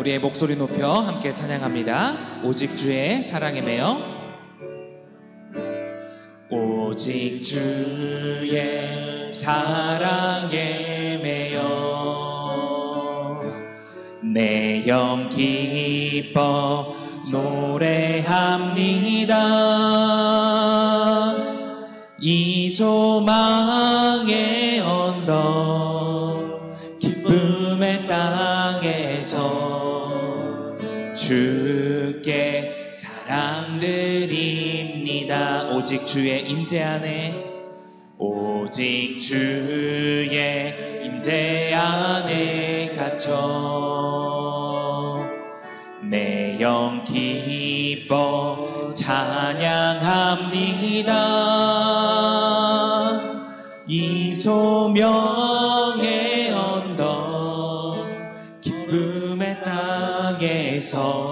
우리의 목소리 높여 함께 찬양합니다. 오직 주의 사랑에 매여. 오직 주의 사랑에 매여 내 영 기뻐 노래합니다. 이 소망의 언덕 기쁨의 땅에서 주께 사랑드립니다. 오직 주의 임재 안에, 오직 주의 임재 안에 갇혀 내 영 기뻐 찬양합니다. 이 소명의 언덕 기쁨의 땅에서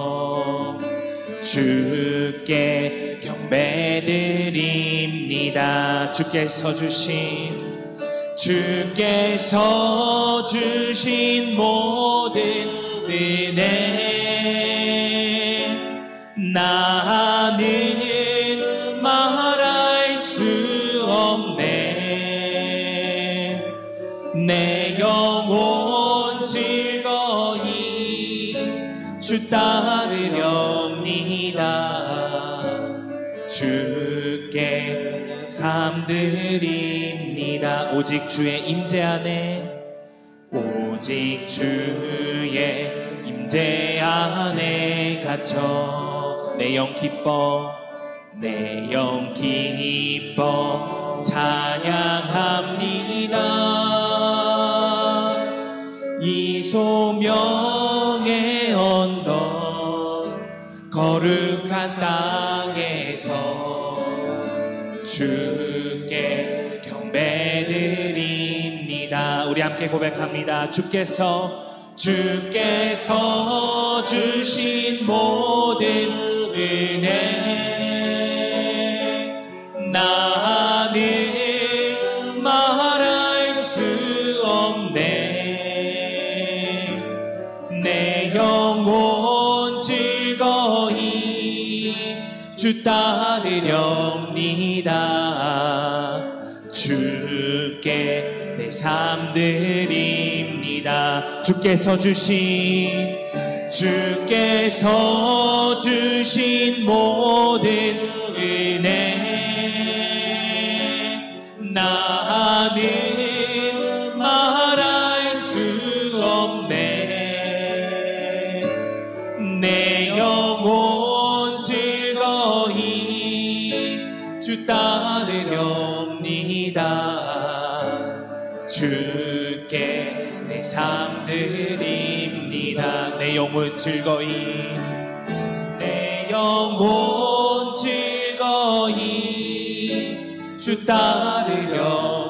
주께 경배드립니다. 주께서 주신 모든 은혜 나는 말할 수 없네. 내 영혼 즐거이 주 따르렵니다. 주께 삶드립니다. 오직 주의 임재 안에, 오직 주의 임재 안에 갇혀 내 영 기뻐 찬양합니다. 이 소명의 언덕 거룩한 땅에서 주께 경배드립니다. 우리 함께 고백합니다. 주께서 주신 모든 은혜 나는 말할 수 없네. 내 영혼 즐거이 주 따르렵니다. 주께 내 삶 드립니다. 주께서 주신 모든 은혜 나는 말할 수 없네. 내 영혼 즐거이 주 따르렵니다. 주께 내 삶 드립니다. 내 영혼 즐거이 주 따르렵니다.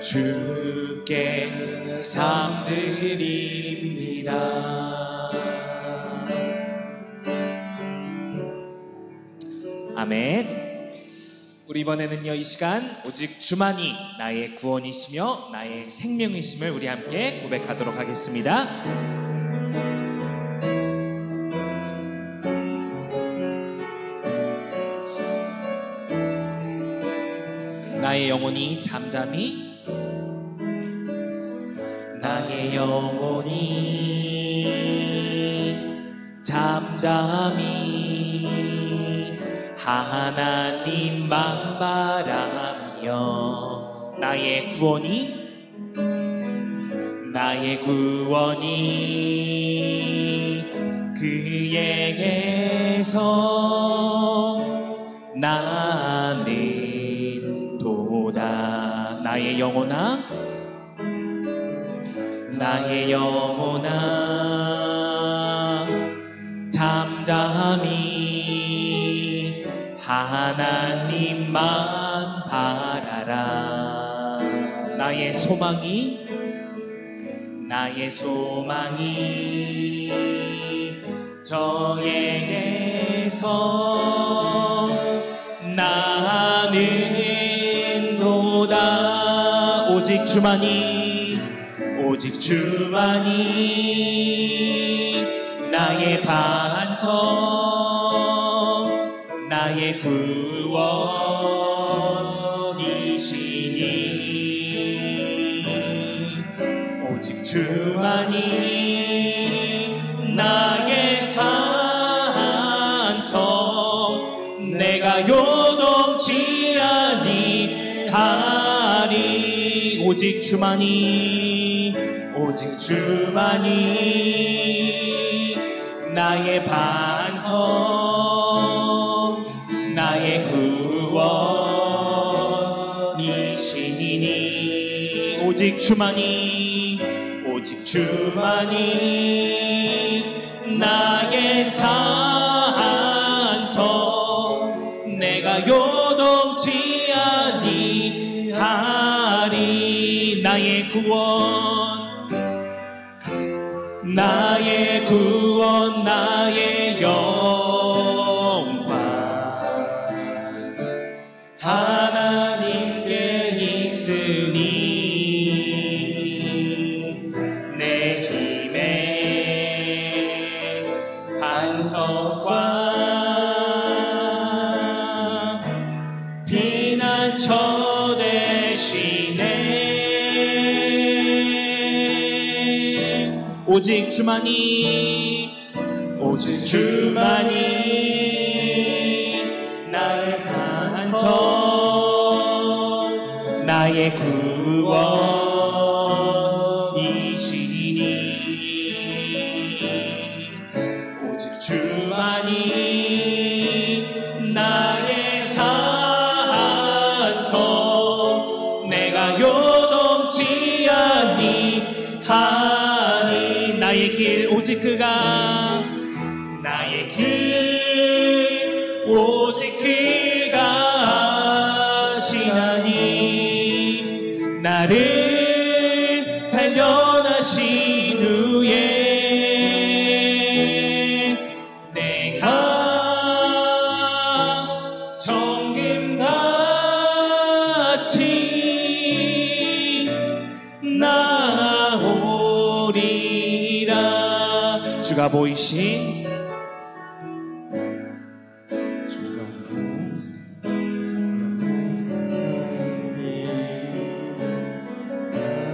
주께 내 삶 드립니다. 아멘. 우리 이번에는요, 이 시간 오직 주만이 나의 구원이시며 나의 생명이심을 우리 함께 고백하도록 하겠습니다. 나의 영혼이 잠잠히 하나님만 바라며 나의 구원이 그에게서 나는 도다. 나의 영혼아 잠잠히 하나님만 바라라. 나의 소망이 저에게서 나는 도다. 오직 주만이 오직 주만이 나의 반석, 나의 구원이시니 오직 주만이 나의 산성, 내가 요동치 아니하리. 오직 주만이, 오직 주만이 나의 반석, 나의 구원이시니 오직 주만이, 오직 주만이 나의 산석, 내가 요동치 아니하리. 나의 구원, 나의 구원, 나의 영광 하나님께 있으니 내 힘의 반석과 피난처 되시네. 오직 주만이, 오직 주만이 나의 산성, 나의 구원이시니 오직 주만이 나의 산성, 내가 요동치 아니하니. 나의 길 오직 그가, 나의 길 오직 그가 하시나니 나를 단련하신 후에 내가 정금같이 나오리라. 주가 보이신,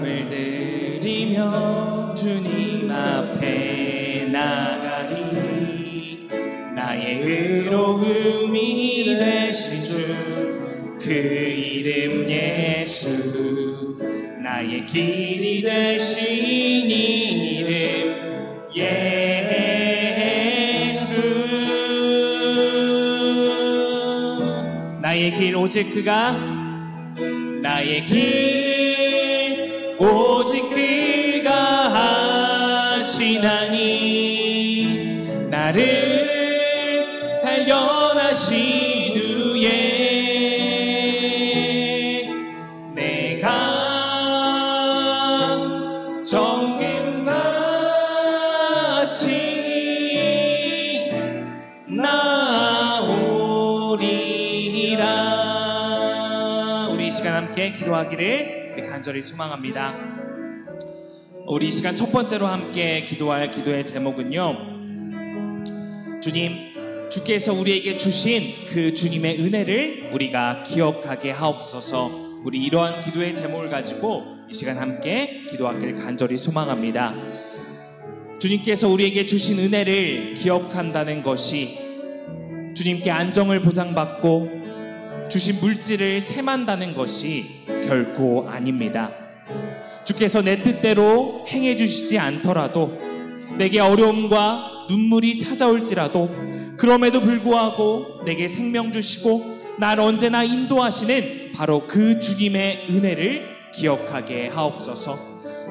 을 드리며 주님 앞에 나가리. 나의 의로움이 되신 주 그 이름 예수, 나의 길이 되신 이름 예수. 나의 길 오직 그가, 나의 길 오직 그가 하시나니 나를 단련하신 후에 내가 정금같이 나오리라. 우리 이 시간 함께 기도하기를 간절히 소망합니다. 우리 이 시간 첫 번째로 함께 기도할 기도의 제목은요, 주님, 주께서 우리에게 주신 그 주님의 은혜를 우리가 기억하게 하옵소서. 우리 이러한 기도의 제목을 가지고 이 시간 함께 기도하기를 간절히 소망합니다. 주님께서 우리에게 주신 은혜를 기억한다는 것이 주님께 안정을 보장받고 주신 물질을 셈한다는 것이 결코 아닙니다. 주께서 내 뜻대로 행해 주시지 않더라도, 내게 어려움과 눈물이 찾아올지라도 그럼에도 불구하고 내게 생명 주시고 날 언제나 인도하시는 바로 그 주님의 은혜를 기억하게 하옵소서.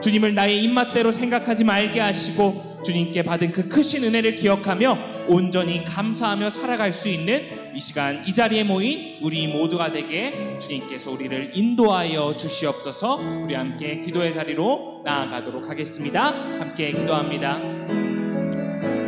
주님을 나의 입맛대로 생각하지 말게 하시고 주님께 받은 그 크신 은혜를 기억하며 온전히 감사하며 살아갈 수 있는 이 시간 이 자리에 모인 우리 모두가 되게 주님께서 우리를 인도하여 주시옵소서. 우리 함께 기도의 자리로 나아가도록 하겠습니다. 함께 기도합니다.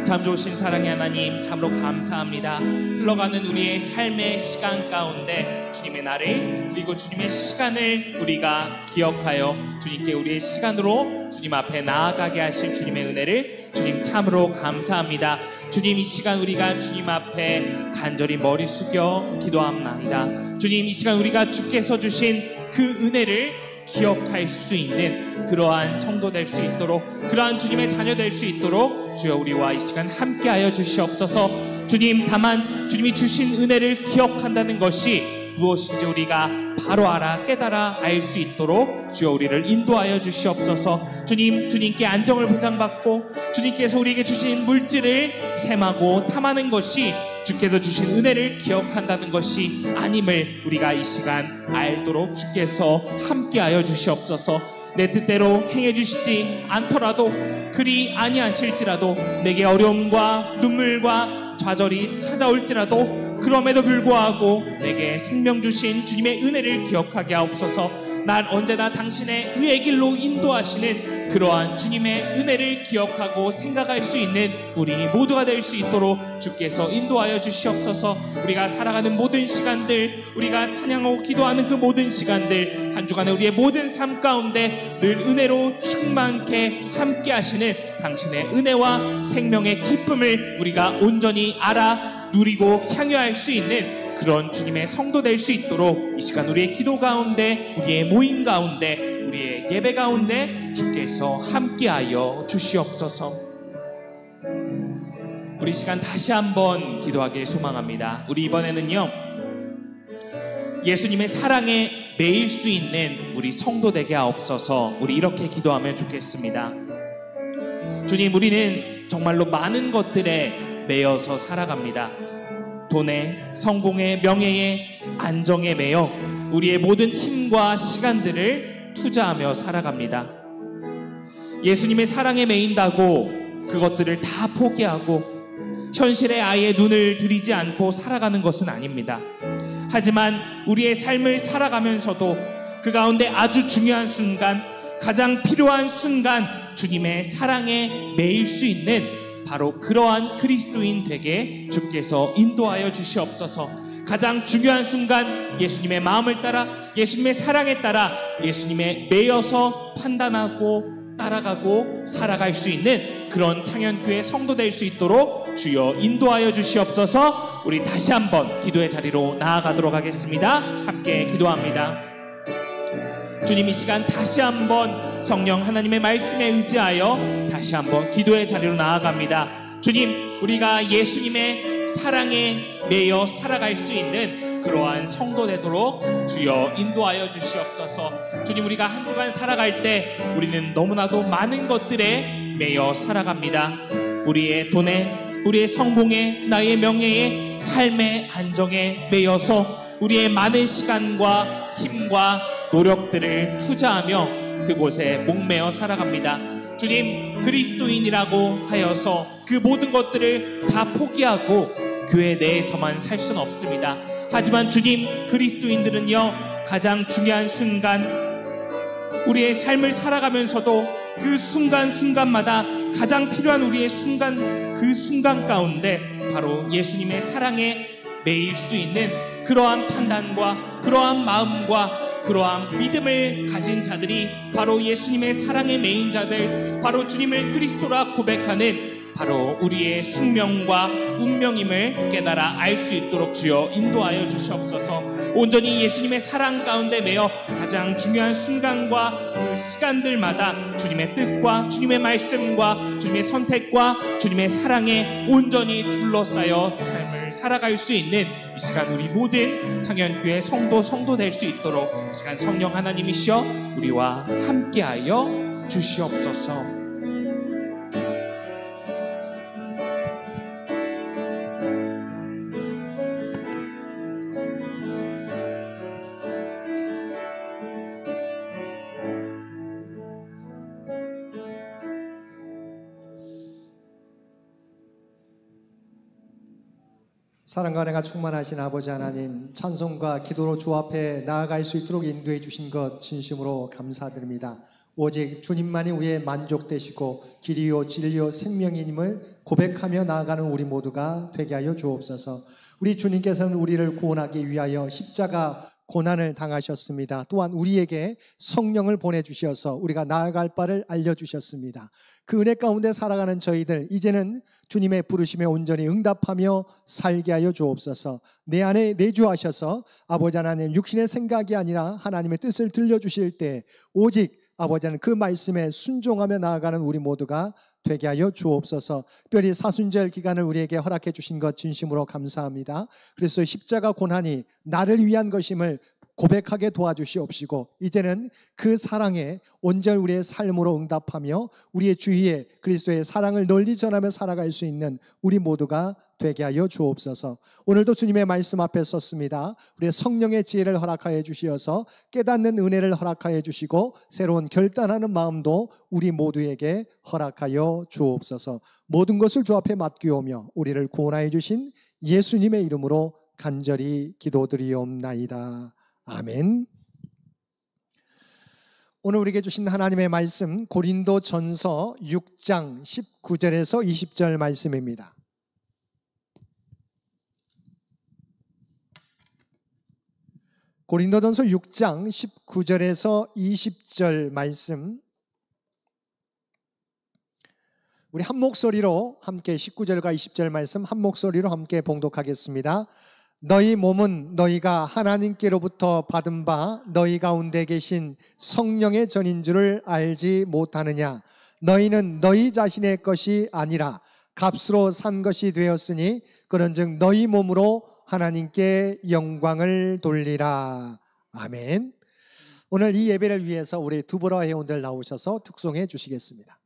참 좋으신 사랑의 하나님, 참으로 감사합니다. 흘러가는 우리의 삶의 시간 가운데 주님의 날을, 그리고 주님의 시간을 우리가 기억하여 주님께 우리의 시간으로 주님 앞에 나아가게 하실 주님의 은혜를 주님 참으로 감사합니다. 주님, 이 시간 우리가 주님 앞에 간절히 머리 숙여 기도합니다. 주님, 이 시간 우리가 주께서 주신 그 은혜를 기억할 수 있는 그러한 성도 될 수 있도록, 그러한 주님의 자녀 될 수 있도록 주여 우리와 이 시간 함께하여 주시옵소서. 주님, 다만 주님이 주신 은혜를 기억한다는 것이 무엇인지 우리가 바로 알아 깨달아 알 수 있도록 주여 우리를 인도하여 주시옵소서. 주님, 주님께 안정을 보장받고 주님께서 우리에게 주신 물질을 셈하고 탐하는 것이 주께서 주신 은혜를 기억한다는 것이 아님을 우리가 이 시간 알도록 주께서 함께하여 주시옵소서. 내 뜻대로 행해 주시지 않더라도, 그리 아니하실지라도, 내게 어려움과 눈물과 좌절이 찾아올지라도 그럼에도 불구하고 내게 생명 주신 주님의 은혜를 기억하게 하옵소서. 날 언제나 당신의 의의 길로 인도하시는 그러한 주님의 은혜를 기억하고 생각할 수 있는 우리 모두가 될 수 있도록 주께서 인도하여 주시옵소서. 우리가 살아가는 모든 시간들, 우리가 찬양하고 기도하는 그 모든 시간들, 한 주간의 우리의 모든 삶 가운데 늘 은혜로 충만케 함께 하시는 당신의 은혜와 생명의 기쁨을 우리가 온전히 알아 누리고 향유할 수 있는 그런 주님의 성도 될 수 있도록 이 시간 우리의 기도 가운데, 우리의 모임 가운데, 우리의 예배 가운데 주께서 함께하여 주시옵소서. 우리 시간 다시 한번 기도하길 소망합니다. 우리 이번에는요, 예수님의 사랑에 매일 수 있는 우리 성도 되게 하옵소서. 우리 이렇게 기도하면 좋겠습니다. 주님, 우리는 정말로 많은 것들에 매여서 살아갑니다. 돈에, 성공에, 명예에, 안정에 매여 우리의 모든 힘과 시간들을 투자하며 살아갑니다. 예수님의 사랑에 매인다고 그것들을 다 포기하고 현실에 아예 눈을 들이지 않고 살아가는 것은 아닙니다. 하지만 우리의 삶을 살아가면서도 그 가운데 아주 중요한 순간, 가장 필요한 순간 주님의 사랑에 매일 수 있는 바로 그러한 그리스도인 되게 주께서 인도하여 주시옵소서. 가장 중요한 순간 예수님의 마음을 따라, 예수님의 사랑에 따라, 예수님의 매여서 판단하고 따라가고 살아갈 수 있는 그런 창현교회 성도 될 수 있도록 주여 인도하여 주시옵소서. 우리 다시 한번 기도의 자리로 나아가도록 하겠습니다. 함께 기도합니다. 주님, 이 시간 다시 한번 성령 하나님의 말씀에 의지하여 다시 한번 기도의 자리로 나아갑니다. 주님, 우리가 예수님의 사랑에 매여 살아갈 수 있는 그러한 성도 되도록 주여 인도하여 주시옵소서. 주님, 우리가 한 주간 살아갈 때 우리는 너무나도 많은 것들에 매여 살아갑니다. 우리의 돈에, 우리의 성공에, 나의 명예에, 삶의 안정에 매여서 우리의 많은 시간과 힘과 노력들을 투자하며 그곳에 목매어 살아갑니다. 주님, 그리스도인이라고 하여서 그 모든 것들을 다 포기하고 교회 내에서만 살 수는 없습니다. 하지만 주님, 그리스도인들은요, 가장 중요한 순간, 우리의 삶을 살아가면서도 그 순간순간마다 가장 필요한 우리의 순간, 그 순간 가운데 바로 예수님의 사랑에 매일 수 있는 그러한 판단과 그러한 마음과 그러한 믿음을 가진 자들이 바로 예수님의 사랑에 매인 자들, 바로 주님을 그리스도라 고백하는 바로 우리의 숙명과 운명임을 깨달아 알 수 있도록 주여 인도하여 주시옵소서. 온전히 예수님의 사랑 가운데 매여 가장 중요한 순간과 그 시간들마다 주님의 뜻과 주님의 말씀과 주님의 선택과 주님의 사랑에 온전히 둘러싸여 삶을 살아갈 수 있는 이 시간 우리 모든 창현교회 성도 될 수 있도록 이 시간 성령 하나님이시여 우리와 함께하여 주시옵소서. 사랑과 은혜가 충만하신 아버지 하나님, 찬송과 기도로 주 앞에 나아갈 수 있도록 인도해 주신 것 진심으로 감사드립니다. 오직 주님만이 우리의 만족되시고 길이요 진리요 생명임을 고백하며 나아가는 우리 모두가 되게 하여 주옵소서. 우리 주님께서는 우리를 구원하기 위하여 십자가 고난을 당하셨습니다. 또한 우리에게 성령을 보내주셔서 우리가 나아갈 바를 알려주셨습니다. 그 은혜 가운데 살아가는 저희들, 이제는 주님의 부르심에 온전히 응답하며 살게 하여 주옵소서. 내 안에 내주하셔서 아버지 하나님, 육신의 생각이 아니라 하나님의 뜻을 들려주실 때 오직 아버지 하나님 그 말씀에 순종하며 나아가는 우리 모두가 되게 하여 주옵소서. 특별히 사순절 기간을 우리에게 허락해 주신 것 진심으로 감사합니다. 그래서 십자가 고난이 나를 위한 것임을 고백하게 도와주시옵시고, 이제는 그 사랑에 온전히 우리의 삶으로 응답하며 우리의 주위에 그리스도의 사랑을 널리 전하며 살아갈 수 있는 우리 모두가 되게 하여 주옵소서. 오늘도 주님의 말씀 앞에 섰습니다. 우리의 성령의 지혜를 허락하여 주시어서 깨닫는 은혜를 허락하여 주시고 새로운 결단하는 마음도 우리 모두에게 허락하여 주옵소서. 모든 것을 주 앞에 맡기오며 우리를 구원하여 주신 예수님의 이름으로 간절히 기도드리옵나이다. 아멘. 오늘 우리에게 주신 하나님의 말씀 고린도전서 6장 19절에서 20절 말씀입니다. 고린도전서 6장 19절에서 20절 말씀, 우리 한 목소리로 함께 19절과 20절 말씀 한 목소리로 함께 봉독하겠습니다. 너희 몸은 너희가 하나님께로부터 받은 바 너희 가운데 계신 성령의 전인 줄을 알지 못하느냐. 너희는 너희 자신의 것이 아니라 값으로 산 것이 되었으니 그런즉 너희 몸으로 하나님께 영광을 돌리라. 아멘. 오늘 이 예배를 위해서 우리 두보라 회원들 나오셔서 특송해 주시겠습니다.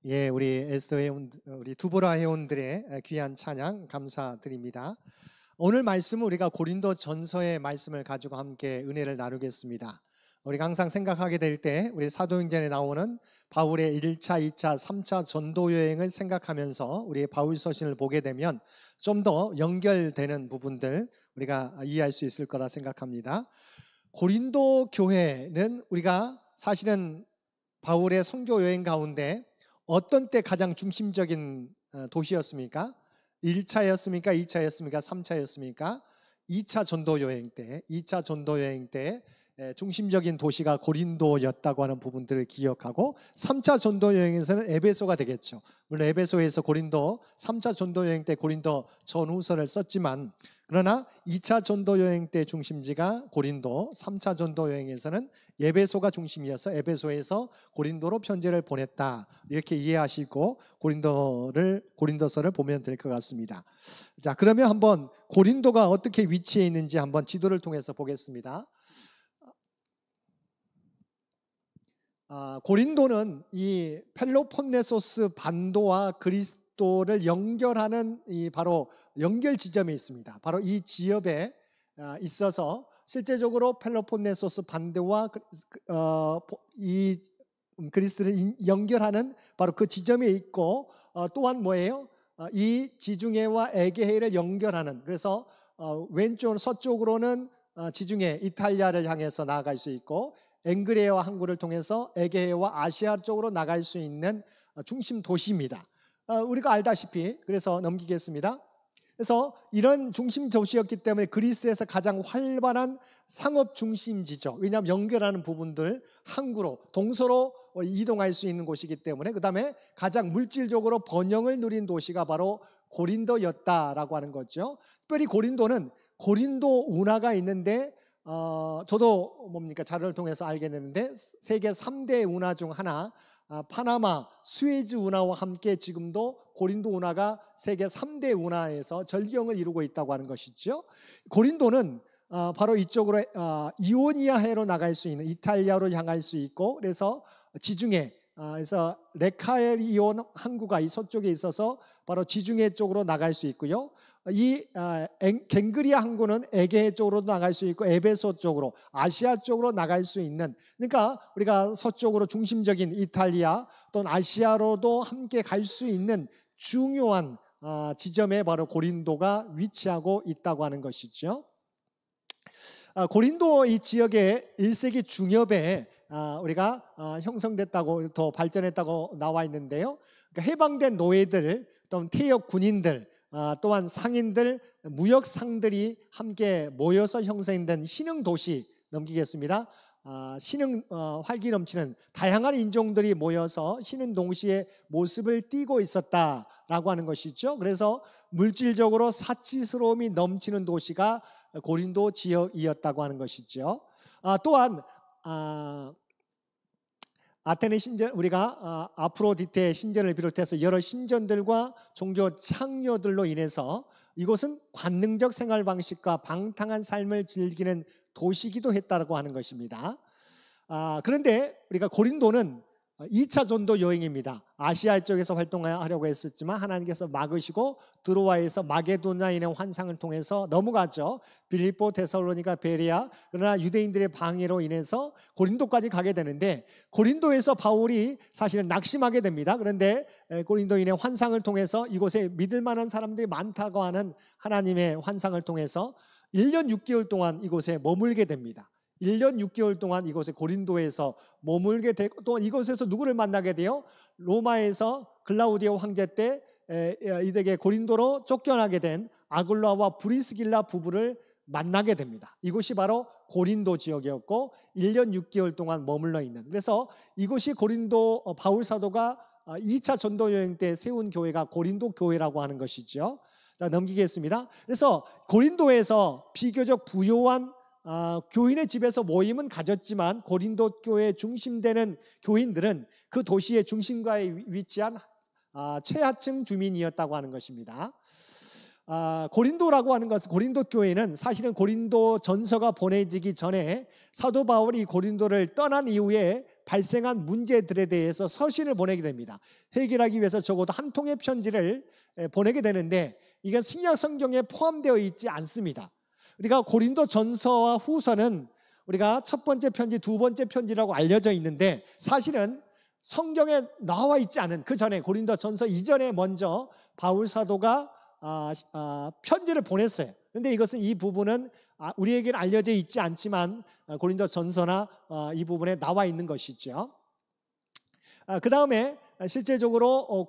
예, 우리 에스더 회원, 우리 두보라 회원들의 귀한 찬양 감사드립니다. 오늘 말씀은 우리가 고린도 전서의 말씀을 가지고 함께 은혜를 나누겠습니다. 우리가 항상 생각하게 될 때 우리 사도행전에 나오는 바울의 1차, 2차, 3차 전도 여행을 생각하면서 우리의 바울 서신을 보게 되면 좀 더 연결되는 부분들 우리가 이해할 수 있을 거라 생각합니다. 고린도 교회는 우리가 사실은 바울의 선교 여행 가운데 어떤 때 가장 중심적인 도시였습니까? 1차였습니까? 2차였습니까? 3차였습니까? 2차 전도 여행 때, 2차 전도 여행 때 중심적인 도시가 고린도였다고 하는 부분들을 기억하고 3차 전도 여행에서는 에베소가 되겠죠. 물론 에베소에서 고린도 3차 전도 여행 때 고린도 전후서를 썼지만 그러나 2차 전도 여행 때 중심지가 고린도, 3차 전도 여행에서는 에베소가 중심이어서 에베소에서 고린도로 편지를 보냈다. 이렇게 이해하시고 고린도서를 보면 될 것 같습니다. 자, 그러면 한번 고린도가 어떻게 위치해 있는지 한번 지도를 통해서 보겠습니다. 고린도는 이 펠로폰네소스 반도와 그리스도를 연결하는 이 연결 지점에 있습니다. 바로 이 지역에 있어서 실제적으로 펠로폰네소스 반도와 이 그리스도를 연결하는 바로 그 지점에 있고 또한 뭐예요? 이 지중해와 에게해를 연결하는, 그래서 왼쪽 서쪽으로는 지중해 이탈리아를 향해서 나아갈 수 있고 엥그레와 항구를 통해서 에게해와 아시아 쪽으로 나갈 수 있는 중심 도시입니다. 우리가 알다시피, 그래서 넘기겠습니다. 그래서 이런 중심 도시였기 때문에 그리스에서 가장 활발한 상업 중심지죠. 왜냐하면 연결하는 부분들 항구로 동서로 이동할 수 있는 곳이기 때문에, 그 다음에 가장 물질적으로 번영을 누린 도시가 바로 고린도였다라고 하는 거죠. 특별히 고린도는 고린도 운하가 있는데 저도 자료를 통해서 알게 됐는데 세계 3대 운하 중 하나, 파나마, 수에즈 운하와 함께 지금도 고린도 운하가 세계 3대 운하에서 절경을 이루고 있다고 하는 것이죠. 고린도는 바로 이쪽으로 이오니아해로 나갈 수 있는, 이탈리아로 향할 수 있고, 그래서 지중해, 그래서 레카리온 항구가 이 서쪽에 있어서 바로 지중해 쪽으로 나갈 수 있고요. 이 갱그리아 항구는 에게해 쪽으로도 나갈 수 있고 에베소 쪽으로, 아시아 쪽으로 나갈 수 있는, 그러니까 우리가 서쪽으로 중심적인 이탈리아 또는 아시아로도 함께 갈 수 있는 중요한 지점에 바로 고린도가 위치하고 있다고 하는 것이죠. 고린도 이 지역의 1세기 중엽에 우리가 형성됐다고, 더 발전했다고 나와 있는데요. 그러니까 해방된 노예들 또는 퇴역 군인들 또한 상인들, 무역상들이 함께 모여서 형성된 신흥 도시, 넘기겠습니다. 신흥 활기 넘치는 다양한 인종들이 모여서 신흥 도시의 모습을 띠고 있었다라고 하는 것이죠. 그래서 물질적으로 사치스러움이 넘치는 도시가 고린도 지역이었다고 하는 것이죠. 또한 아테네 신전, 우리가 아프로디테 신전을 비롯해서 여러 신전들과 종교 창녀들로 인해서 이곳은 관능적 생활 방식과 방탕한 삶을 즐기는 도시기도 했다고 하는 것입니다. 그런데 우리가 고린도는 2차 전도 여행입니다. 아시아 쪽에서 활동하려고 했었지만 하나님께서 막으시고 드로아에서 마게도냐인의 환상을 통해서 넘어가죠. 빌립보, 데살로니가, 베레아. 그러나 유대인들의 방해로 인해서 고린도까지 가게 되는데, 고린도에서 바울이 사실은 낙심하게 됩니다. 그런데 고린도인의 환상을 통해서 이곳에 믿을 만한 사람들이 많다고 하는 하나님의 환상을 통해서 1년 6개월 동안 이곳에 머물게 됩니다. 1년 6개월 동안 이곳에 고린도에서 머물게 되고, 또 이곳에서 누구를 만나게 돼요? 로마에서 글라우디오 황제 때 이들에게 고린도로 쫓겨나게 된 아굴라와 브리스길라 부부를 만나게 됩니다. 이곳이 바로 고린도 지역이었고 1년 6개월 동안 머물러 있는, 그래서 이곳이 고린도 바울 사도가 2차 전도 여행 때 세운 교회가 고린도 교회라고 하는 것이죠. 자, 넘기겠습니다. 그래서 고린도에서 비교적 부요한 교인의 집에서 모임은 가졌지만 고린도 교회의 중심되는 교인들은 그 도시의 중심가에 위치한 최하층 주민이었다고 하는 것입니다. 고린도라고 하는 것은, 고린도 교회는 사실은 고린도 전서가 보내지기 전에 사도 바울이 고린도를 떠난 이후에 발생한 문제들에 대해서 서신을 보내게 됩니다. 해결하기 위해서 적어도 한 통의 편지를 보내게 되는데 이건 신약 성경에 포함되어 있지 않습니다. 우리가 고린도 전서와 후서는 우리가 첫 번째 편지, 두 번째 편지라고 알려져 있는데 사실은 성경에 나와 있지 않은, 그 전에 고린도 전서 이전에 먼저 바울 사도가 편지를 보냈어요. 그런데 이것은, 이 부분은 우리에게는 알려져 있지 않지만 고린도전서나 이 부분에 나와 있는 것이죠. 그 다음에 실제적으로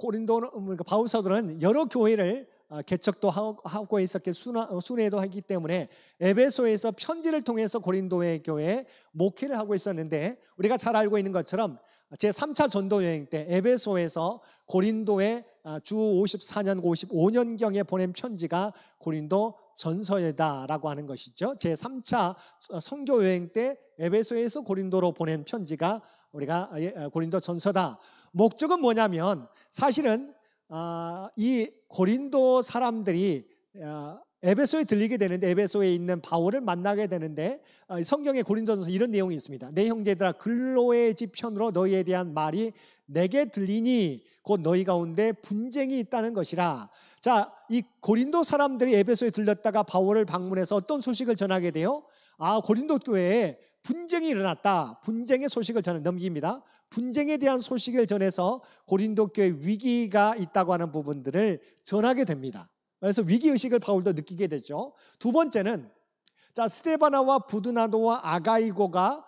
바울 사도는 여러 교회를 개척도 하고 있었기 순회도 하기 때문에 에베소에서 편지를 통해서 고린도의 교회에 목회를 하고 있었는데, 우리가 잘 알고 있는 것처럼 제3차 전도 여행 때 에베소에서 고린도에 주 54년, 55년경에 보낸 편지가 고린도 전서다라고 하는 것이죠. 제3차 선교 여행 때 에베소에서 고린도로 보낸 편지가 우리가 고린도 전서다. 목적은 뭐냐면, 사실은 이 고린도 사람들이 에베소에 들리게 되는데, 에베소에 있는 바울을 만나게 되는데, 성경의 고린도전서 이런 내용이 있습니다. 내 형제들아, 근로의 집 편으로 너희에 대한 말이 내게 들리니 곧 너희 가운데 분쟁이 있다는 것이라. 자, 이 고린도 사람들이 에베소에 들렸다가 바울을 방문해서 어떤 소식을 전하게 돼요? 고린도 교회에 분쟁이 일어났다. 분쟁의 소식을 넘깁니다. 분쟁에 대한 소식을 전해서 고린도 교회 위기가 있다고 하는 부분들을 전하게 됩니다. 그래서 위기의식을 바울도 느끼게 되죠. 두 번째는, 스데바나와 부드나도와 아가이고가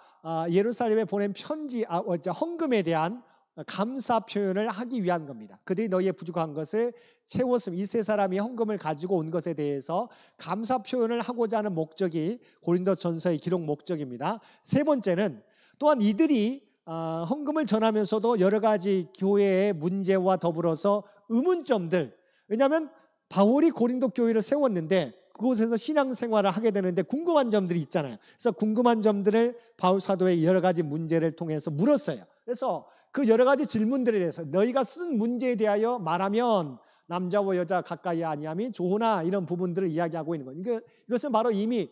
예루살렘에 보낸 편지, 헌금에 대한 감사 표현을 하기 위한 겁니다. 그들이 너희의 부족한 것을 채웠음. 이 세 사람이 헌금을 가지고 온 것에 대해서 감사 표현을 하고자 하는 목적이 고린도 전서의 기록 목적입니다. 세 번째는, 또한 이들이 헌금을 전하면서도 여러 가지 교회의 문제와 더불어서 의문점들, 왜냐하면 바울이 고린도 교회를 세웠는데 그곳에서 신앙생활을 하게 되는데 궁금한 점들이 있잖아요. 그래서 궁금한 점들을 바울 사도의 여러 가지 문제를 통해서 물었어요. 그래서 그 여러 가지 질문들에 대해서, 너희가 쓴 문제에 대하여 말하면 남자와 여자 가까이 아니함이 좋으나, 이런 부분들을 이야기하고 있는 거예요. 이것은 바로 이미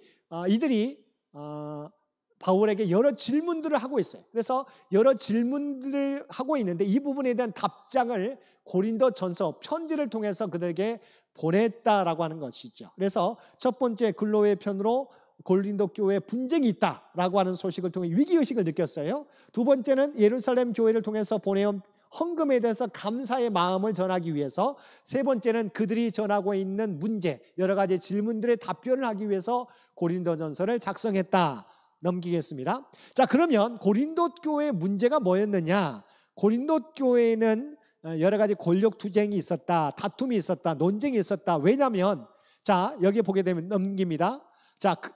이들이 바울에게 여러 질문들을 하고 있어요. 그래서 여러 질문들을 하고 있는데 이 부분에 대한 답장을 고린도 전서 편지를 통해서 그들에게 보냈다라고 하는 것이죠. 그래서 첫 번째, 근로의 편으로 고린도 교회에 분쟁이 있다라고 하는 소식을 통해 위기의식을 느꼈어요. 두 번째는 예루살렘 교회를 통해서 보내온 헌금에 대해서 감사의 마음을 전하기 위해서, 세 번째는 그들이 전하고 있는 문제, 여러 가지 질문들의 답변을 하기 위해서 고린도전서를 작성했다. 넘기겠습니다. 자, 그러면 고린도 교회의 문제가 뭐였느냐? 고린도 교회는 여러 가지 권력 투쟁이 있었다, 다툼이 있었다, 논쟁이 있었다. 왜냐하면, 여기 보게 되면 넘깁니다.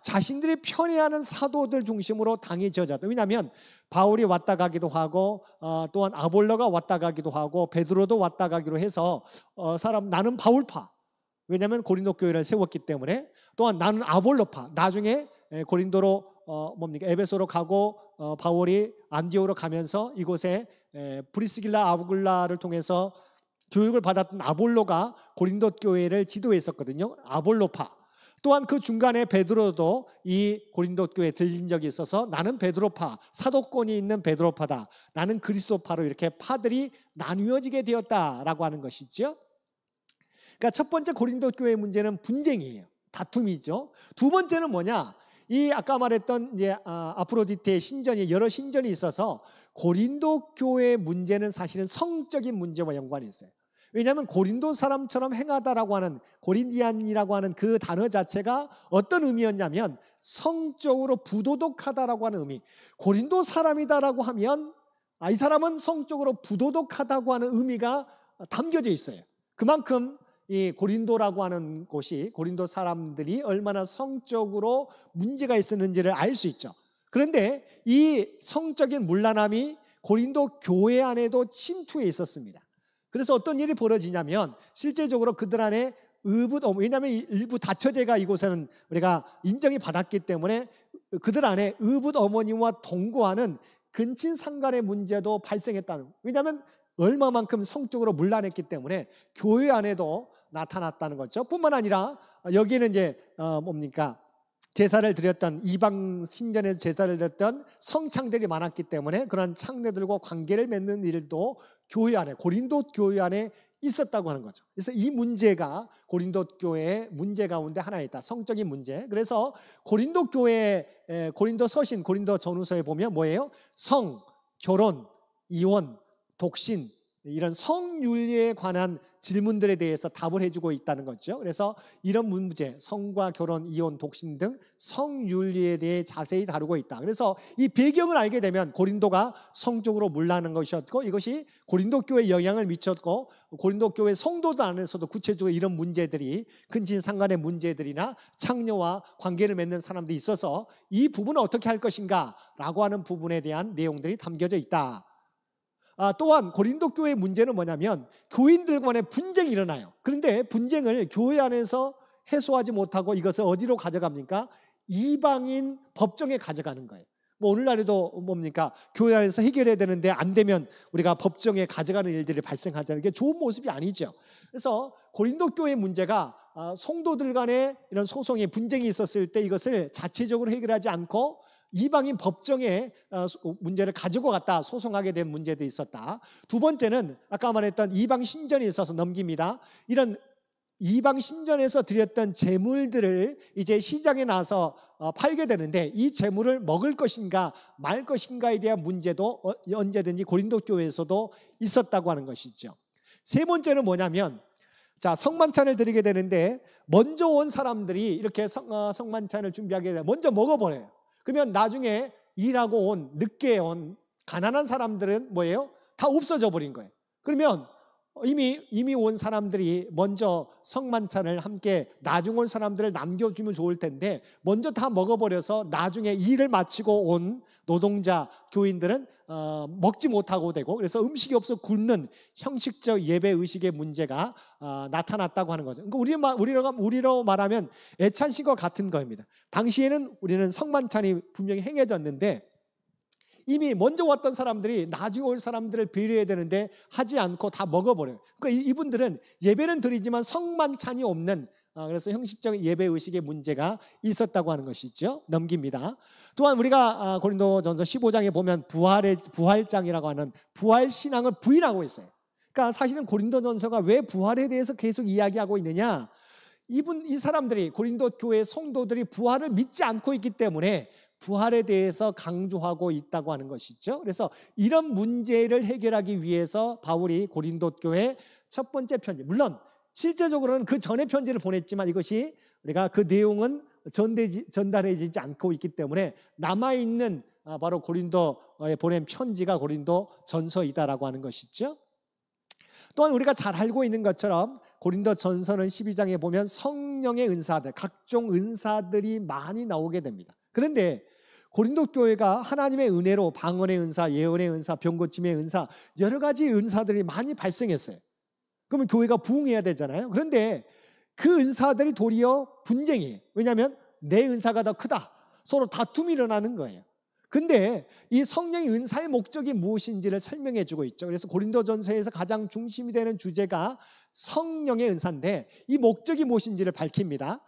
자신들이 편애하는 사도들 중심으로 당이 저어졌다. 왜냐하면 바울이 왔다 가기도 하고, 또한 아볼로가 왔다 가기도 하고, 베드로도 왔다 가기로 해서 나는 바울파, 왜냐하면 고린도 교회를 세웠기 때문에, 또한 나는 아볼로파, 나중에 고린도로 에베소로 가고 바울이 안디오로 가면서 이곳에 브리스길라 아굴라를 통해서 교육을 받았던 아볼로가 고린도 교회를 지도했었거든요. 아볼로파. 또한 그 중간에 베드로도 이 고린도 교회에 들린 적이 있어서 나는 베드로파, 사도권이 있는 베드로파다, 나는 그리스도파로 이렇게 파들이 나뉘어지게 되었다라고 하는 것이죠. 그러니까 첫 번째 고린도 교회의 문제는 분쟁이에요. 다툼이죠. 두 번째는 뭐냐? 이 아까 말했던 아프로디테의 신전이, 여러 신전이 있어서 고린도 교회의 문제는 사실은 성적인 문제와 연관이 있어요. 왜냐하면 고린도 사람처럼 행하다라고 하는, 고린디안이라고 하는 그 단어 자체가 어떤 의미였냐면 성적으로 부도덕하다라고 하는 의미. 고린도 사람이다라고 하면 이 사람은 성적으로 부도덕하다고 하는 의미가 담겨져 있어요. 그만큼 이 고린도라고 하는 곳이, 고린도 사람들이 얼마나 성적으로 문제가 있었는지를 알 수 있죠. 그런데 이 성적인 문란함이 고린도 교회 안에도 침투해 있었습니다. 그래서 어떤 일이 벌어지냐면, 실제적으로 그들 안에 왜냐하면 일부 다처제가 이곳에는 우리가 인정이 받았기 때문에 그들 안에 의붓 어머니와 동거하는 근친상간의 문제도 발생했다는, 왜냐하면 얼마만큼 성적으로 문란했기 때문에 교회 안에도 나타났다는 거죠. 뿐만 아니라 여기는 제사를 드렸던, 이방 신전에서 제사를 드렸던 성창들이 많았기 때문에 그런 창들과 관계를 맺는 일도 교회 안에, 고린도 교회 안에 있었다고 하는 거죠. 그래서 이 문제가 고린도 교회의 문제 가운데 하나이다. 성적인 문제. 그래서 고린도 교회, 고린도 서신, 고린도 전후서에 보면 뭐예요? 성, 결혼, 이혼, 독신, 이런 성윤리에 관한 질문들에 대해서 답을 해주고 있다는 거죠. 그래서 이런 문제, 성과 결혼, 이혼, 독신 등 성윤리에 대해 자세히 다루고 있다. 그래서 이 배경을 알게 되면 고린도가 성적으로 문란한 것이었고, 이것이 고린도 교회에 영향을 미쳤고, 고린도 교회 성도들 안에서도 구체적으로 이런 문제들이, 근친상간의 문제들이나 창녀와 관계를 맺는 사람들이 있어서 이 부분을 어떻게 할 것인가 라고 하는 부분에 대한 내용들이 담겨져 있다. 또한 고린도 교회의 문제는 뭐냐면 교인들 간의 분쟁이 일어나요. 그런데 분쟁을 교회 안에서 해소하지 못하고 이것을 어디로 가져갑니까? 이방인 법정에 가져가는 거예요. 뭐 오늘날에도 뭡니까? 교회 안에서 해결해야 되는데 안 되면 우리가 법정에 가져가는 일들이 발생하잖아요. 이게 좋은 모습이 아니죠. 그래서 고린도 교회의 문제가 성도들 간의 이런 소송에 분쟁이 있었을 때 이것을 자체적으로 해결하지 않고 이방인 법정에 문제를 가지고 갔다 소송하게 된 문제도 있었다. 두 번째는 아까 말했던 이방 신전이 있어서 넘깁니다. 이런 이방 신전에서 드렸던 재물들을 이제 시장에 나와서 팔게 되는데 이 재물을 먹을 것인가 말 것인가에 대한 문제도 언제든지 고린도 교회에서도 있었다고 하는 것이죠. 세 번째는 뭐냐면 성만찬을 드리게 되는데 먼저 온 사람들이 이렇게 성만찬을 준비하게 되면 먼저 먹어버려요. 그러면 나중에 일하고 온, 늦게 온 가난한 사람들은 뭐예요? 다 없어져 버린 거예요. 그러면 이미 온 사람들이 먼저 성만찬을 함께 나중 온 사람들을 남겨주면 좋을 텐데 먼저 다 먹어버려서 나중에 일을 마치고 온 노동자, 교인들은 먹지 못하고 되고, 그래서 음식이 없어 굶는 형식적 예배 의식의 문제가 나타났다고 하는 거죠. 그러니까 우리로 말하면 애찬식과 같은 겁니다. 당시에는 우리는 성만찬이 분명히 행해졌는데 이미 먼저 왔던 사람들이 나중에 올 사람들을 배려해야 되는데 하지 않고 다 먹어버려요. 그러니까 이분들은 예배는 드리지만 성만찬이 없는, 그래서 형식적 예배의식의 문제가 있었다고 하는 것이죠. 넘깁니다. 또한 우리가 고린도전서 15장에 보면 부활장이라고 하는 부활신앙을 부인하고 있어요. 그러니까 사실은 고린도전서가 왜 부활에 대해서 계속 이야기하고 있느냐, 이 사람들이 고린도 교회 성도들이 부활을 믿지 않고 있기 때문에 부활에 대해서 강조하고 있다고 하는 것이죠. 그래서 이런 문제를 해결하기 위해서 바울이 고린도 교회 첫 번째 편지, 물론 실제적으로는 그 전에 편지를 보냈지만 이것이 우리가 그 내용은 전달해지지 않고 있기 때문에 남아있는 바로 고린도에 보낸 편지가 고린도 전서이다라고 하는 것이죠. 또한 우리가 잘 알고 있는 것처럼 고린도 전서는 12장에 보면 성령의 은사들, 각종 은사들이 많이 나오게 됩니다. 그런데 고린도 교회가 하나님의 은혜로 방언의 은사, 예언의 은사, 병고침의 은사, 여러 가지 은사들이 많이 발생했어요. 그러면 교회가 부흥해야 되잖아요. 그런데 그 은사들이 도리어 분쟁이에요. 왜냐하면 내 은사가 더 크다. 서로 다툼이 일어나는 거예요. 근데 이 성령의 은사의 목적이 무엇인지를 설명해 주고 있죠. 그래서 고린도전서에서 가장 중심이 되는 주제가 성령의 은사인데 이 목적이 무엇인지를 밝힙니다.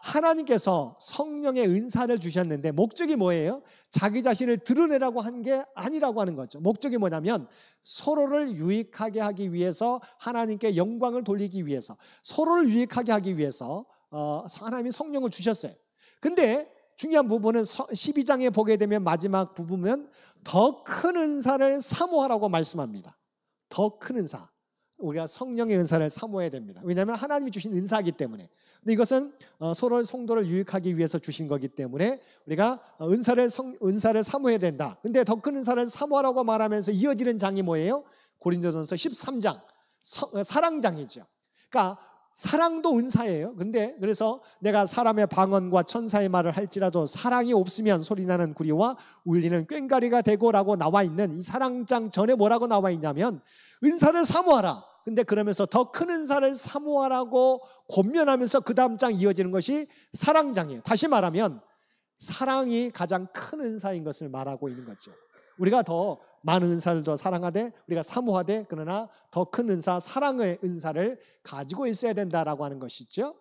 하나님께서 성령의 은사를 주셨는데 목적이 뭐예요? 자기 자신을 드러내라고 한 게 아니라고 하는 거죠. 목적이 뭐냐면 서로를 유익하게 하기 위해서, 하나님께 영광을 돌리기 위해서, 서로를 유익하게 하기 위해서 하나님이 성령을 주셨어요. 근데 중요한 부분은 12장에 보게 되면 마지막 부분은 더 큰 은사를 사모하라고 말씀합니다. 더 큰 은사. 우리가 성령의 은사를 사모해야 됩니다. 왜냐하면 하나님이 주신 은사이기 때문에. 근데 이것은 서로 성도를 유익하기 위해서 주신 거기 때문에 우리가 은사를 사모해야 된다. 근데 더 큰 은사를 사모하라고 말하면서 이어지는 장이 뭐예요? 고린도전서 13장. 사랑장이죠. 그러니까 사랑도 은사예요. 근데 그래서 내가 사람의 방언과 천사의 말을 할지라도 사랑이 없으면 소리나는 구리와 울리는 꽹과리가 되고라고 나와 있는 이 사랑장 전에 뭐라고 나와 있냐면 은사를 사모하라. 근데 그러면서 더 큰 은사를 사모하라고 권면하면서 그 다음 장 이어지는 것이 사랑장이에요. 다시 말하면 사랑이 가장 큰 은사인 것을 말하고 있는 거죠. 우리가 더 많은 은사를 더 사랑하되 우리가 사모하되 그러나 더 큰 은사, 사랑의 은사를 가지고 있어야 된다라고 하는 것이죠.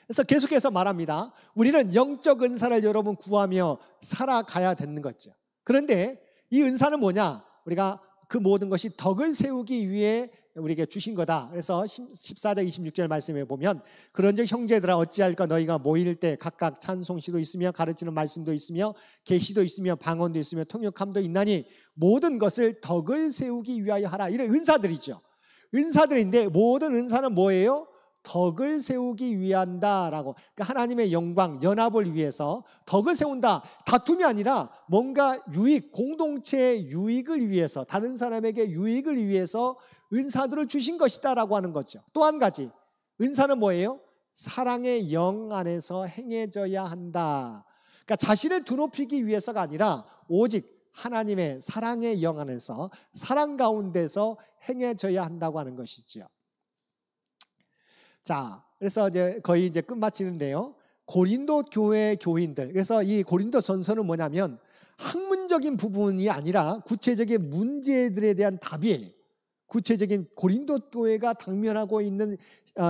그래서 계속해서 말합니다. 우리는 영적 은사를 여러분 구하며 살아가야 되는 거죠. 그런데 이 은사는 뭐냐? 우리가 그 모든 것이 덕을 세우기 위해 우리에게 주신 거다. 그래서 14절 26절 말씀에 보면 그런즉 형제들아 어찌할까 너희가 모일 때 각각 찬송시도 있으며 가르치는 말씀도 있으며 계시도 있으며 방언도 있으며 통역함도 있나니 모든 것을 덕을 세우기 위하여 하라. 이런 은사들이죠. 은사들인데 모든 은사는 뭐예요? 덕을 세우기 위한다라고. 그러니까 하나님의 영광, 연합을 위해서 덕을 세운다. 다툼이 아니라 뭔가 유익, 공동체의 유익을 위해서, 다른 사람에게 유익을 위해서 은사들을 주신 것이다라고 하는 거죠. 또 한 가지, 은사는 뭐예요? 사랑의 영 안에서 행해져야 한다. 그러니까 자신을 드높이기 위해서가 아니라 오직 하나님의 사랑의 영 안에서, 사랑 가운데서 행해져야 한다고 하는 것이죠. 자, 그래서 이제 거의 이제 끝마치는데요. 고린도 교회 교인들. 그래서 이 고린도 전서는 뭐냐면 학문적인 부분이 아니라 구체적인 문제들에 대한 답이에요. 구체적인 고린도 교회가 당면하고 있는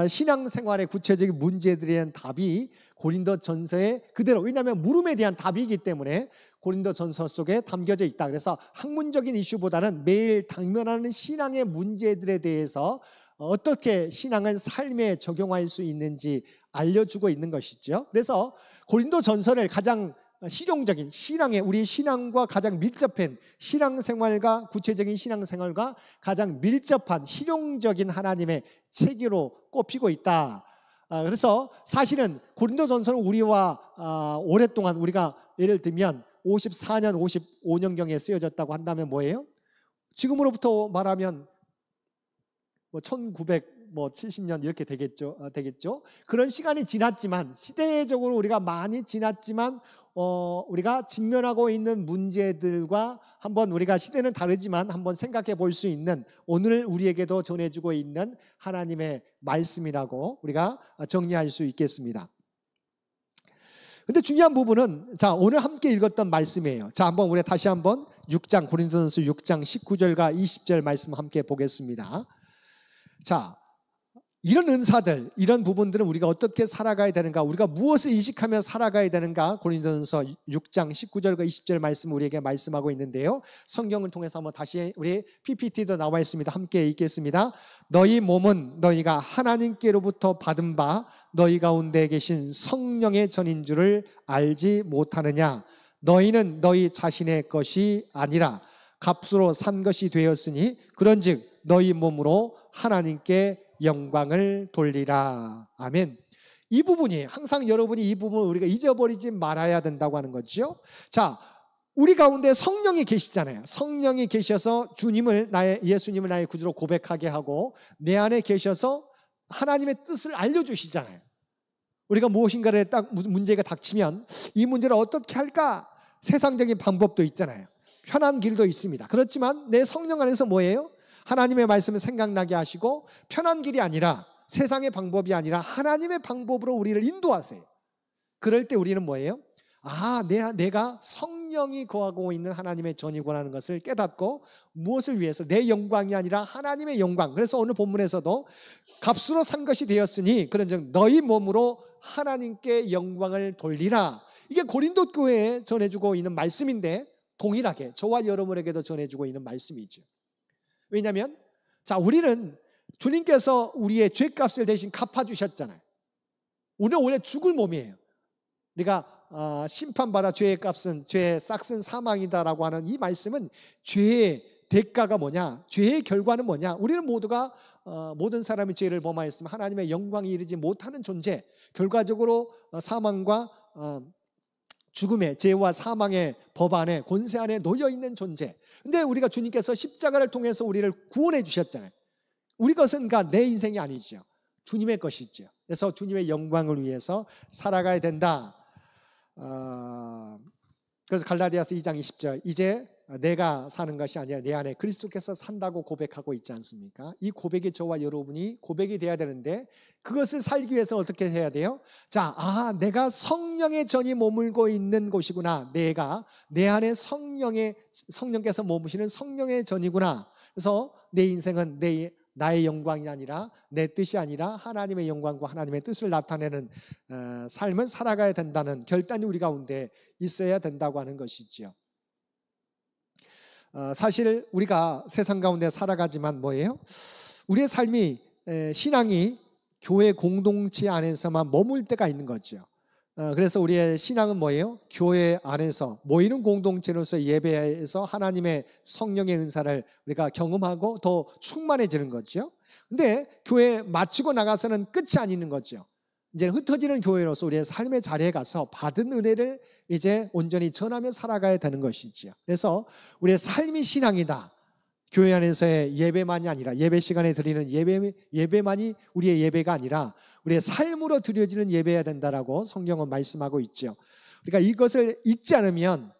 신앙생활의 구체적인 문제들에 대한 답이 고린도 전서에 그대로, 왜냐하면 물음에 대한 답이기 때문에 고린도 전서 속에 담겨져 있다. 그래서 학문적인 이슈보다는 매일 당면하는 신앙의 문제들에 대해서 어떻게 신앙을 삶에 적용할 수 있는지 알려주고 있는 것이죠. 그래서 고린도 전서를 가장 실용적인 신앙의, 우리 신앙과 가장 밀접한 신앙생활과 구체적인 신앙생활과 가장 밀접한 실용적인 하나님의 책으로 꼽히고 있다. 그래서 사실은 고린도 전서는 우리와 오랫동안, 우리가 예를 들면 54년, 55년경에 쓰여졌다고 한다면 뭐예요? 지금으로부터 말하면 1970년 이렇게 되겠죠. 그런 시간이 지났지만, 시대적으로 우리가 많이 지났지만 우리가 직면하고 있는 문제들과 한번, 우리가 시대는 다르지만 한번 생각해 볼 수 있는, 오늘 우리에게도 전해주고 있는 하나님의 말씀이라고 우리가 정리할 수 있겠습니다. 근데 중요한 부분은, 자, 오늘 함께 읽었던 말씀이에요. 자, 한번 우리 다시 한번 6장, 고린도전서 6장 19절과 20절 말씀 함께 보겠습니다. 자, 이런 은사들, 이런 부분들은 우리가 어떻게 살아가야 되는가, 우리가 무엇을 인식하며 살아가야 되는가, 고린도전서 6장 19절과 20절 말씀 우리에게 말씀하고 있는데요. 성경을 통해서 한번 다시, 우리 PPT도 나와 있습니다. 함께 읽겠습니다. 너희 몸은 너희가 하나님께로부터 받은 바 너희 가운데 계신 성령의 전인 줄을 알지 못하느냐. 너희는 너희 자신의 것이 아니라 값으로 산 것이 되었으니 그런즉 너희 몸으로 하나님께 영광을 돌리라. 아멘. 이 부분이, 항상 여러분이 이 부분을 우리가 잊어버리지 말아야 된다고 하는 거죠. 자, 우리 가운데 성령이 계시잖아요. 성령이 계셔서 예수님을 나의 구주로 고백하게 하고 내 안에 계셔서 하나님의 뜻을 알려주시잖아요. 우리가 무엇인가를 딱 문제가 닥치면 이 문제를 어떻게 할까? 세상적인 방법도 있잖아요. 편한 길도 있습니다. 그렇지만 내 성령 안에서 뭐예요? 하나님의 말씀을 생각나게 하시고, 편한 길이 아니라, 세상의 방법이 아니라 하나님의 방법으로 우리를 인도하세요. 그럴 때 우리는 뭐예요? 내가 성령이 거하고 있는 하나님의 전이구나 하는 것을 깨닫고, 무엇을 위해서? 내 영광이 아니라 하나님의 영광. 그래서 오늘 본문에서도 값으로 산 것이 되었으니 그런즉 너희 몸으로 하나님께 영광을 돌리라. 이게 고린도 교회에 전해주고 있는 말씀인데, 동일하게 저와 여러분에게도 전해주고 있는 말씀이죠. 왜냐하면, 자, 우리는 주님께서 우리의 죄값을 대신 갚아주셨잖아요. 우리는 원래 죽을 몸이에요. 네가 심판받아 죄의 값은, 죄의 싹은 사망이다라고 하는 이 말씀은 죄의 대가가 뭐냐, 죄의 결과는 뭐냐. 우리는 모두가 모든 사람이 죄를 범하였으면 하나님의 영광이 이르지 못하는 존재, 결과적으로 사망과 죽음의, 죄와 사망의 법 안에, 권세 안에 놓여있는 존재. 근데 우리가 주님께서 십자가를 통해서 우리를 구원해 주셨잖아요. 우리 것은 내 인생이 아니죠. 주님의 것이죠. 그래서 주님의 영광을 위해서 살아가야 된다. 그래서 갈라디아서 2장 20절, 이제 내가 사는 것이 아니라 내 안에 그리스도께서 산다고 고백하고 있지 않습니까? 이 고백이 저와 여러분이 고백이 돼야 되는데, 그것을 살기 위해서 어떻게 해야 돼요? 자, 내가 성령의 전이 머물고 있는 곳이구나. 내가 내 안에 성령께서 머무시는 성령의 전이구나. 그래서 내 인생은 나의 영광이 아니라, 내 뜻이 아니라 하나님의 영광과 하나님의 뜻을 나타내는 삶을 살아가야 된다는 결단이 우리 가운데 있어야 된다고 하는 것이죠. 사실 우리가 세상 가운데 살아가지만 뭐예요? 우리의 삶이 신앙이 교회 공동체 안에서만 머물 때가 있는 거죠. 그래서 우리의 신앙은 뭐예요? 교회 안에서 모이는 공동체로서 예배에서 하나님의 성령의 은사를 우리가 경험하고 더 충만해지는 거죠. 근데 교회 마치고 나가서는 끝이 아닌 거죠. 이제 흩어지는 교회로서 우리의 삶의 자리에 가서 받은 은혜를 이제 온전히 전하며 살아가야 되는 것이지요. 그래서 우리의 삶이 신앙이다. 교회 안에서의 예배만이 아니라, 예배 시간에 드리는 예배만이 우리의 예배가 아니라 우리의 삶으로 드려지는 예배여야 된다라고 성경은 말씀하고 있죠. 그러니까 이것을 잊지 않으면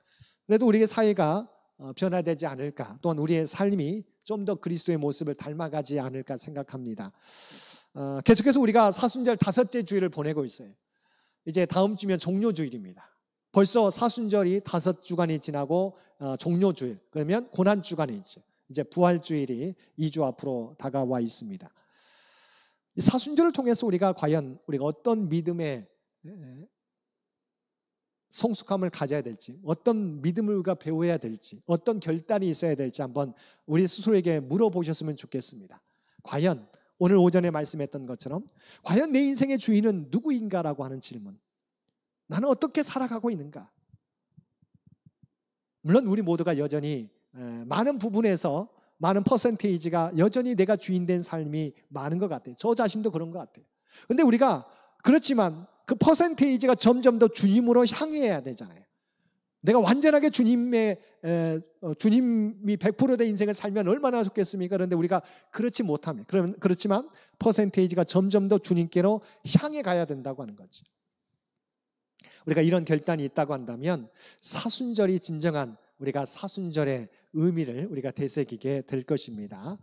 그래도 우리의 사회가 변화되지 않을까, 또한 우리의 삶이 좀 더 그리스도의 모습을 닮아가지 않을까 생각합니다. 계속해서 우리가 사순절 5째 주일을 보내고 있어요. 이제 다음 주면 종료주일입니다. 벌써 사순절이 5주간이 지나고 종료주일, 그러면 고난주간이죠. 이제 부활주일이 2주 앞으로 다가와 있습니다. 이 사순절을 통해서 우리가 과연 우리가 어떤 믿음의 성숙함을 가져야 될지, 어떤 믿음을 우리가 배워야 될지, 어떤 결단이 있어야 될지 한번 우리 스스로에게 물어보셨으면 좋겠습니다. 과연 오늘 오전에 말씀했던 것처럼 과연 내 인생의 주인은 누구인가라고 하는 질문, 나는 어떻게 살아가고 있는가? 물론 우리 모두가 여전히 많은 부분에서 많은 퍼센테이지가 여전히 내가 주인된 삶이 많은 것 같아요. 저 자신도 그런 것 같아요. 근데 우리가 그렇지만 그 퍼센테이지가 점점 더 주님으로 향해야 되잖아요. 내가 완전하게 주님이 100%된 인생을 살면 얼마나 좋겠습니까? 그런데 우리가 그렇지 못하면, 그렇지만 퍼센테이지가 점점 더 주님께로 향해 가야 된다고 하는 거죠. 우리가 이런 결단이 있다고 한다면 사순절이 진정한 우리가 사순절의 의미를 우리가 되새기게 될 것입니다.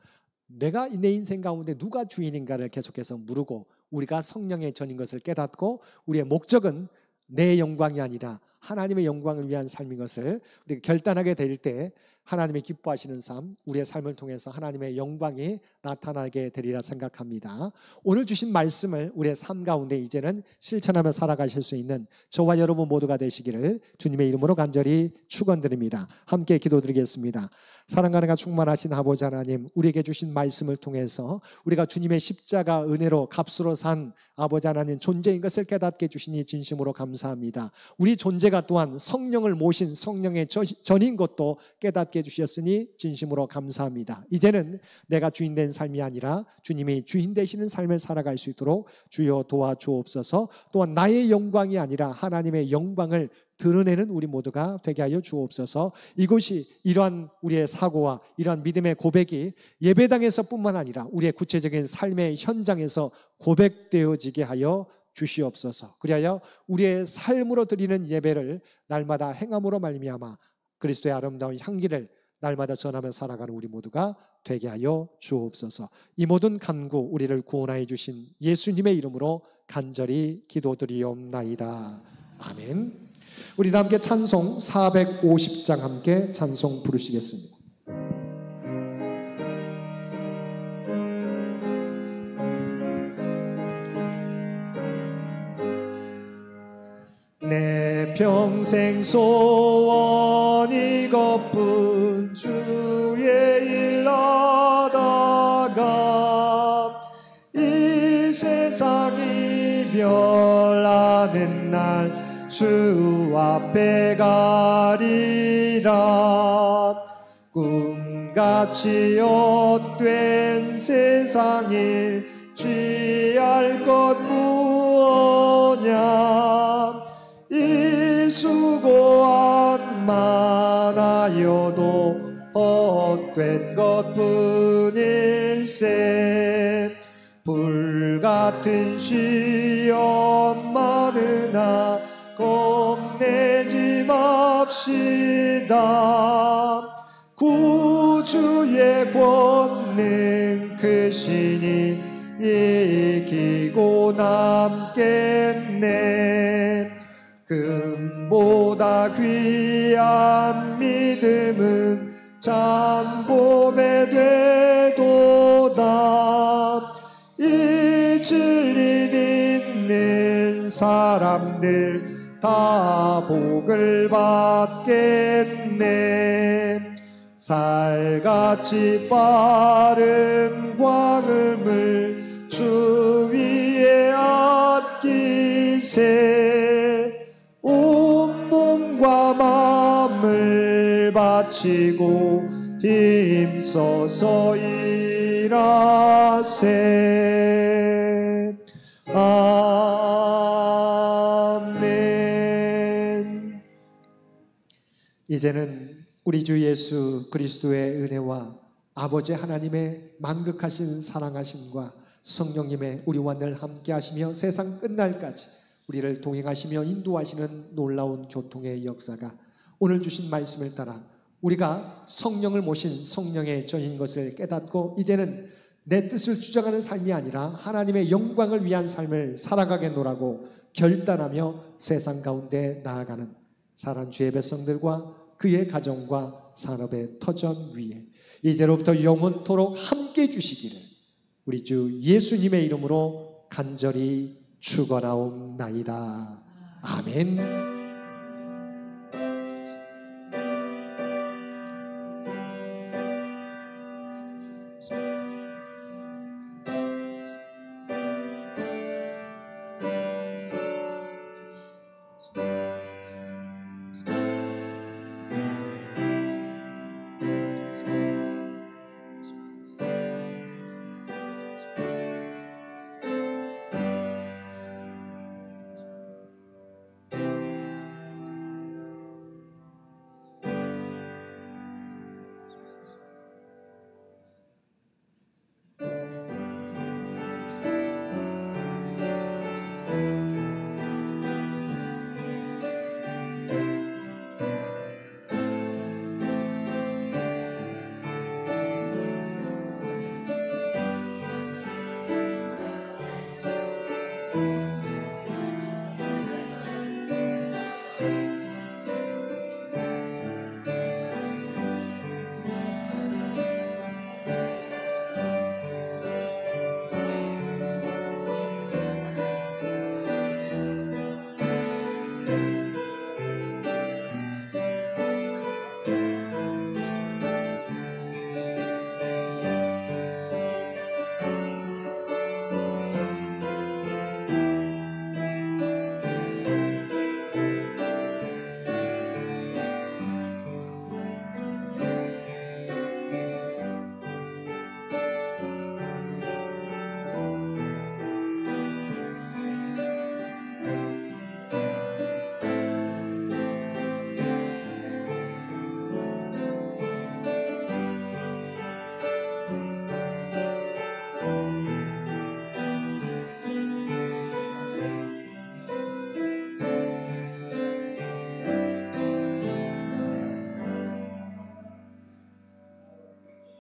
내가 내 인생 가운데 누가 주인인가를 계속해서 물고 우리가 성령의 전인 것을 깨닫고 우리의 목적은 내 영광이 아니라 하나님의 영광을 위한 삶인 것을 우리가 결단하게 될 때 하나님이 기뻐하시는 삶, 우리의 삶을 통해서 하나님의 영광이 나타나게 되리라 생각합니다. 오늘 주신 말씀을 우리의 삶 가운데 이제는 실천하며 살아가실 수 있는 저와 여러분 모두가 되시기를 주님의 이름으로 간절히 축원드립니다. 함께 기도드리겠습니다. 사랑과 은혜가 충만하신 아버지 하나님, 우리에게 주신 말씀을 통해서 우리가 주님의 십자가 은혜로 값으로 산 아버지 하나님 존재인 것을 깨닫게 해주시니 진심으로 감사합니다. 우리 존재가 또한 성령을 모신 성령의 전인 것도 깨닫게 해주셨으니 진심으로 감사합니다. 이제는 내가 주인된 삶이 아니라 주님이 주인 되시는 삶을 살아갈 수 있도록 주여 도와주옵소서. 또한 나의 영광이 아니라 하나님의 영광을 드러내는 우리 모두가 되게 하여 주옵소서. 이곳이 이러한 우리의 사고와 이러한 믿음의 고백이 예배당에서뿐만 아니라 우리의 구체적인 삶의 현장에서 고백되어지게 하여 주시옵소서. 그리하여 우리의 삶으로 드리는 예배를 날마다 행함으로 말미암아 그리스도의 아름다운 향기를 날마다 전하며 살아가는 우리 모두가 되게 하여 주옵소서. 이 모든 간구 우리를 구원하여 주신 예수님의 이름으로 간절히 기도드리옵나이다. 아멘. 우리 다 함께 찬송 450장 함께 찬송 부르시겠습니다. 내 평생 소원 이것뿐 주의 일 하다가 이 세상이 멸하는 날 주 앞에 가리라. 꿈같이 헛된 세상일 취할 것 무엇냐. 이 수고한 많아여도 헛된 것뿐일세. 불같은 시험 많으나 겁내지 맙시다. 구주의 권능 크시니 이기고 남겠네. 금보다 귀한 믿음은 잔봄에 되도다. 이 진리 믿는 사람들 다 복을 받겠네. 쌀같이 빠른 광음을 주 위에 아끼세 온 몸과 마음을 바치고 힘써서 일하세. 아멘. 이제는 우리 주 예수 그리스도의 은혜와 아버지 하나님의 만극하신 사랑하심과 성령님의 우리와 늘 함께 하시며 세상 끝날까지 우리를 동행하시며 인도하시는 놀라운 교통의 역사가 오늘 주신 말씀을 따라 우리가 성령을 모신 성령의 전인 것을 깨닫고 이제는 내 뜻을 주장하는 삶이 아니라 하나님의 영광을 위한 삶을 살아가겠노라고 결단하며 세상 가운데 나아가는 사랑하는 주의 백성들과 그의 가정과 산업의 터전 위에 이제로부터 영원토록 함께 해주시기를 우리 주 예수님의 이름으로 간절히 축원하옵나이다. 아멘.